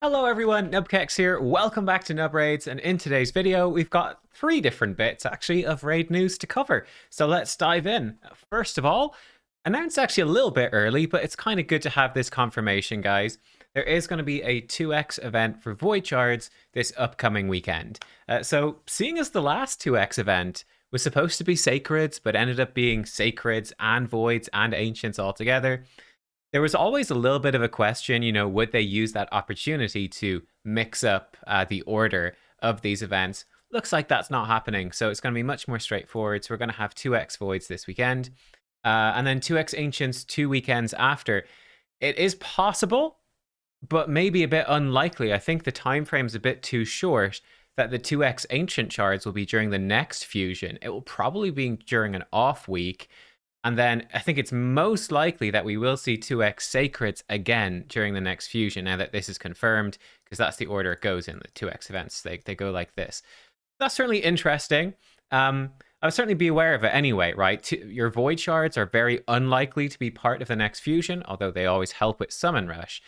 Hello everyone, nubkeks here. Welcome back to Nub Raids, and in today's video we've got three different bits actually of raid news to cover. So let's dive in. First of all, announced actually a little bit early, but it's kind of good to have this confirmation, guys. There is going to be a 2x event for Void Shards this upcoming weekend. So seeing as the last 2x event was supposed to be Sacreds, but ended up being Sacreds and Voids and Ancients all together, there was always a little bit of a question, would they use that opportunity to mix up the order of these events? Looks like that's not happening, so it's going to be much more straightforward. So we're going to have 2x Voids this weekend, and then 2x Ancients 2 weekends after. It is possible, but maybe a bit unlikely. I think the time frame is a bit too short that the 2x Ancient Shards will be during the next fusion. It will probably be during an off week. And then I think it's most likely that we will see 2x Sacreds again during the next fusion, now that this is confirmed, because that's the order it goes in, the 2x events. They go like this. That's certainly interesting. I would certainly be aware of it anyway, right? Your Void Shards are very unlikely to be part of the next fusion, although they always help with Summon Rush.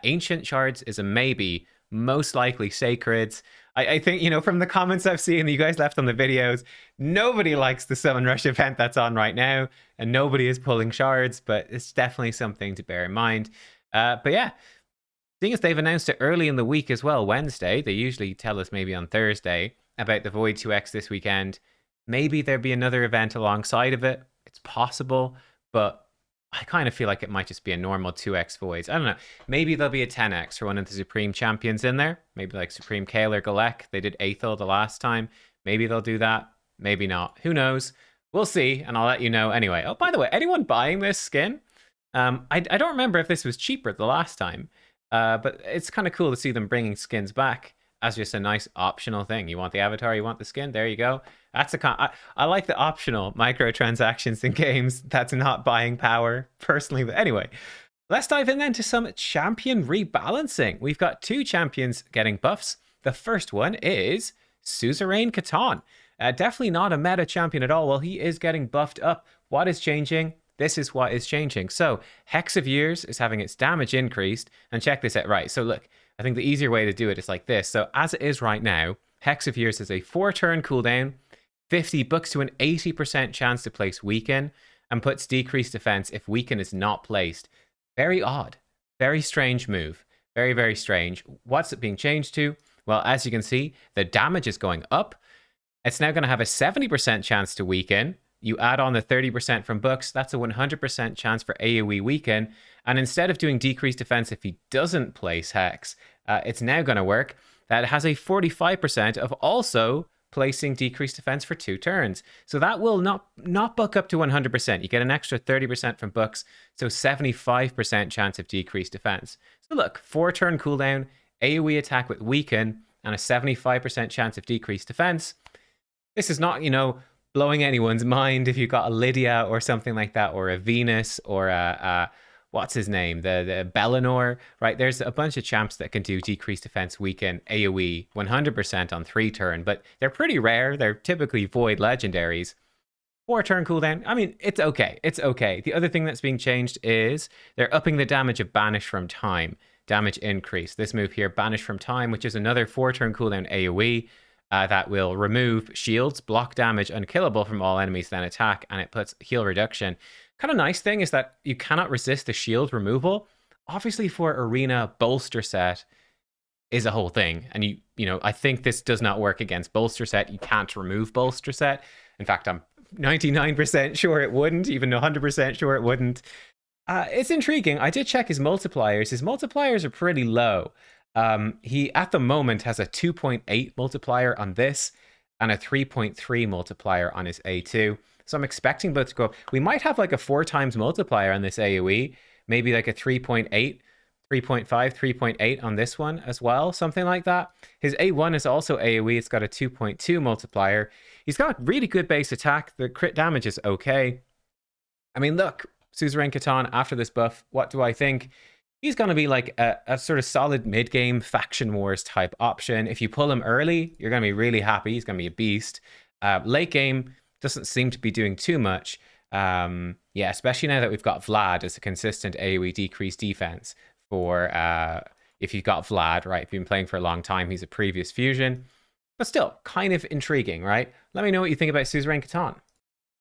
Ancient Shards is a maybe, most likely Sacreds. I think, from the comments I've seen that you guys left on the videos, nobody likes the Summon Rush event that's on right now, and nobody is pulling shards, but it's definitely something to bear in mind. But yeah, seeing as they've announced it early in the week as well, Wednesday, they usually tell us maybe on Thursday about the Void 2X this weekend. Maybe there'll be another event alongside of it. It's possible, but I kind of feel like it might just be a normal 2x Voids. I don't know. Maybe there'll be a 10x for one of the Supreme Champions in there. Maybe like Supreme Kale or Galek. They did Aethel the last time. Maybe they'll do that. Maybe not. Who knows? We'll see, and I'll let you know anyway. Oh, by the way, anyone buying this skin? I don't remember if this was cheaper the last time, but it's kind of cool to see them bringing skins back as just a nice optional thing. You want the avatar, you want the skin, there you go. That's I like the optional microtransactions in games that's not buying power personally. But anyway, let's dive in then to some champion rebalancing. We've got two champions getting buffs. The first one is Suzerain Catan. Definitely not a meta champion at all. Well, he is getting buffed up. What is changing? This is what is changing. So Hex of Years is having its damage increased. And check this out. Right, so look, I think the easier way to do it is like this. So as it is right now, Hex of Years is a 4-turn cooldown, 50 books to an 80% chance to place Weaken, and puts decreased defense if Weaken is not placed. Very odd. Very strange move. Very, very strange. What's it being changed to? Well, as you can see, the damage is going up. It's now going to have a 70% chance to Weaken. You add on the 30% from books, that's a 100% chance for AoE Weaken. And instead of doing decreased defense if he doesn't place Hex, it's now going to work that it has a 45% of also placing decreased defense for 2 turns. So that will not buck up to 100%. You get an extra 30% from books, so 75% chance of decreased defense. So look, 4-turn cooldown, AoE attack with Weaken, and a 75% chance of decreased defense. This is not, blowing anyone's mind if you've got a Lydia or something like that, or a Venus, or a what's his name, the Bellinor, right? There's a bunch of champs that can do decreased defense Weaken AoE 100% on 3-turn, but they're pretty rare. They're typically Void legendaries. 4-turn cooldown, I mean, it's okay. It's okay. The other thing that's being changed is they're upping the damage of Banish from Time. Damage increase. This move here, Banish from Time, which is another 4-turn cooldown AoE. That will remove shields, block damage, unkillable from all enemies, then attack, and it puts heal reduction. Kind of nice thing is that you cannot resist the shield removal. Obviously, for arena, bolster set is a whole thing, and I think this does not work against bolster set. You can't remove bolster set. In fact, I'm 99% sure it wouldn't, even 100% sure it wouldn't. It's intriguing. I did check his multipliers. His multipliers are pretty low. He, at the moment, has a 2.8 multiplier on this and a 3.3 multiplier on his A2. So I'm expecting both to go up. We might have like a 4 times multiplier on this AoE, maybe like a 3.8, 3.5, 3.8 on this one as well, something like that. His A1 is also AoE. It's got a 2.2 multiplier. He's got really good base attack. The crit damage is okay. I mean, look, Suzerain Catan after this buff, what do I think? He's going to be like a sort of solid mid-game faction wars type option. If you pull him early, you're going to be really happy. He's going to be a beast. Late game doesn't seem to be doing too much. Yeah, especially now that we've got Vlad as a consistent AoE decreased defense for if you've got Vlad, right? If you've been playing for a long time, he's a previous fusion. But still, kind of intriguing, right? Let me know what you think about Suzerain Catan.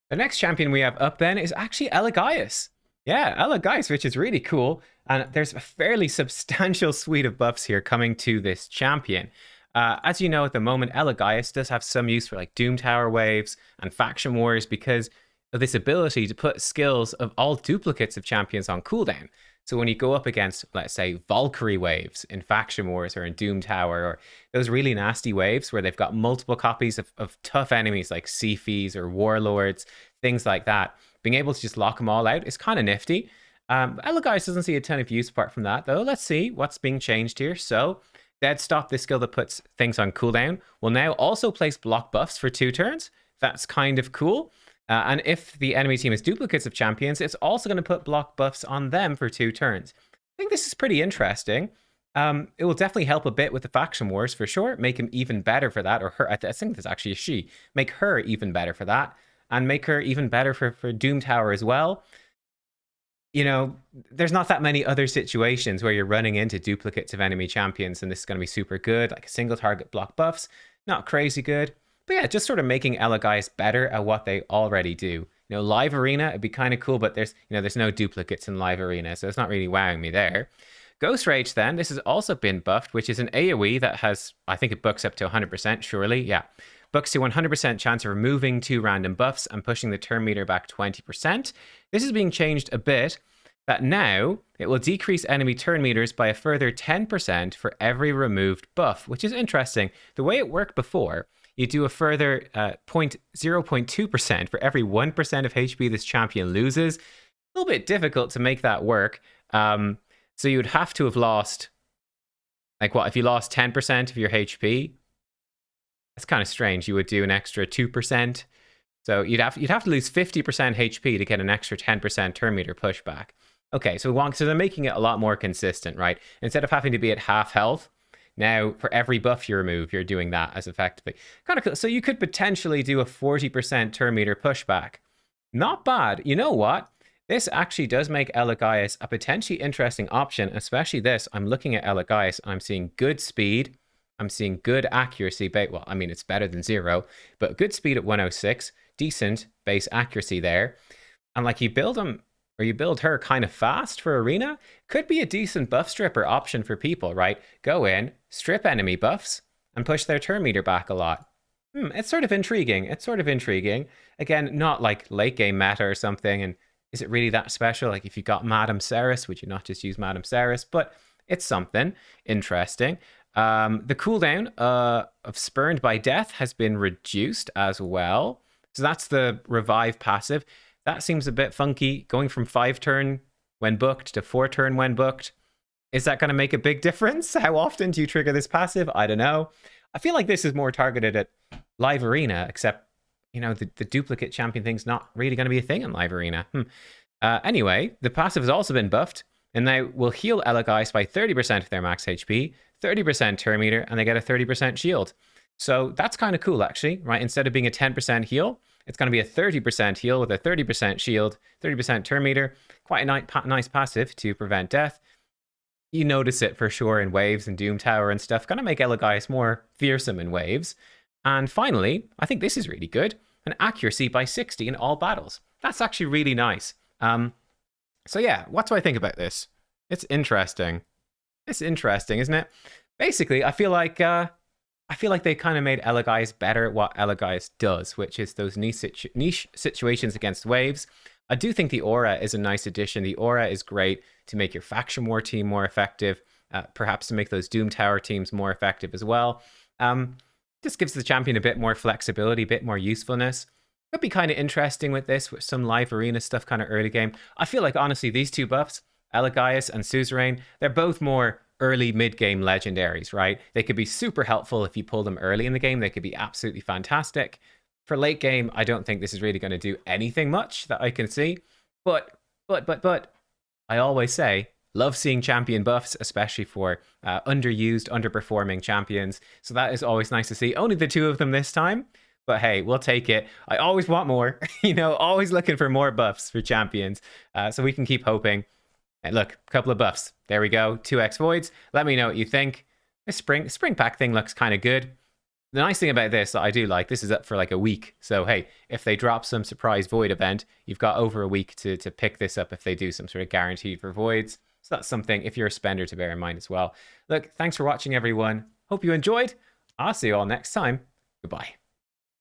The next champion we have up then is actually Elegaius. Yeah, Elegaius, which is really cool. And there's a fairly substantial suite of buffs here coming to this champion. As you know, at the moment, Elegaius does have some use for like Doom Tower waves and faction wars because of this ability to put skills of all duplicates of champions on cooldown. So when you go up against, let's say, Valkyrie waves in faction wars or in Doom Tower, or those really nasty waves where they've got multiple copies of tough enemies like Siphies or Warlords, things like that, being able to just lock them all out is kind of nifty. Elegaius doesn't see a ton of use apart from that, though. Let's see what's being changed here. So Dead Stop, this skill that puts things on cooldown, will now also place block buffs for 2 turns. That's kind of cool. And if the enemy team is duplicates of champions, it's also going to put block buffs on them for 2 turns. I think this is pretty interesting. It will definitely help a bit with the faction wars for sure. Make him even better for that, or her. I think that's actually a she. Make her even better for that, and make her even better for Doom Tower as well. You know, there's not that many other situations where you're running into duplicates of enemy champions, and this is going to be super good. Like a single target block buffs, not crazy good. But yeah, just sort of making Elegaius better at what they already do. You know, live arena, it'd be kind of cool, but there's no duplicates in live arena, so it's not really wowing me there. Ghost Rage then, this has also been buffed, which is an AoE that has, I think it bucks up to 100%, surely, yeah. Bucks to 100% chance of removing 2 random buffs and pushing the turn meter back 20%. This is being changed a bit, that now it will decrease enemy turn meters by a further 10% for every removed buff, which is interesting. The way it worked before, you do a further 0.2% for every 1% of HP this champion loses. A little bit difficult to make that work. So you would have to have lost, like what, if you lost 10% of your HP? That's kind of strange. You would do an extra 2%. So you'd have to lose 50% HP to get an extra 10% turn meter pushback. Okay, so they're making it a lot more consistent, right? Instead of having to be at half health, now, for every buff you remove, you're doing that as effectively. Kind of cool. So you could potentially do a 40% turn meter pushback. Not bad. You know what? This actually does make Elegaius a potentially interesting option, especially this. I'm looking at Elegaius, and I'm seeing good speed. I'm seeing good accuracy. Well, I mean, it's better than 0, but good speed at 106. Decent base accuracy there. And like you build them, or you build her kind of fast for arena, could be a decent buff stripper option for people, right? Go in, strip enemy buffs, and push their turn meter back a lot. It's sort of intriguing. It's sort of intriguing. Again, not like late game meta or something, and is it really that special? Like if you got Madame Ceres, would you not just use Madame Ceres? But it's something interesting. The cooldown of Spurned by Death has been reduced as well. So that's the revive passive. That seems a bit funky, going from 5 turn when booked to 4 turn when booked. Is that going to make a big difference? How often do you trigger this passive? I don't know. I feel like this is more targeted at live arena, except, you know, the duplicate champion thing's not really going to be a thing in live arena. Anyway, the passive has also been buffed, and they will heal Elegaius by 30% of their max HP, 30% turn meter, and they get a 30% shield. So that's kind of cool, actually, right? Instead of being a 10% heal, it's going to be a 30% heal with a 30% shield, 30% turn meter. Quite a nice passive to prevent death. You notice it for sure in waves and Doom Tower and stuff. Going to make Elegaius more fearsome in waves. And finally, I think this is really good. An accuracy by 60 in all battles. That's actually really nice. So yeah, what do I think about this? It's interesting. It's interesting, isn't it? Basically, I feel like they kind of made Elegaius better at what Elegaius does, which is those niche situations against waves. I do think the aura is a nice addition. The aura is great to make your faction war team more effective, perhaps to make those Doom Tower teams more effective as well. Just gives the champion a bit more flexibility, a bit more usefulness. Could be kind of interesting with this, with some live arena stuff kind of early game. I feel like, honestly, these two buffs, Elegaius and Suzerain, they're both more early mid-game legendaries, right? They could be super helpful if you pull them early in the game. They could be absolutely fantastic. For late game, I don't think this is really going to do anything much that I can see. But, I always say, love seeing champion buffs, especially for underused, underperforming champions. So that is always nice to see. Only the 2 of them this time. But hey, we'll take it. I always want more, you know, always looking for more buffs for champions. So we can keep hoping. And look, a couple of buffs. There we go. 2x voids. Let me know what you think. This spring pack thing looks kind of good. The nice thing about this that I do like, this is up for like a week. So, hey, if they drop some surprise void event, you've got over a week to pick this up if they do some sort of guarantee for voids. So that's something, if you're a spender, to bear in mind as well. Look, thanks for watching, everyone. Hope you enjoyed. I'll see you all next time. Goodbye.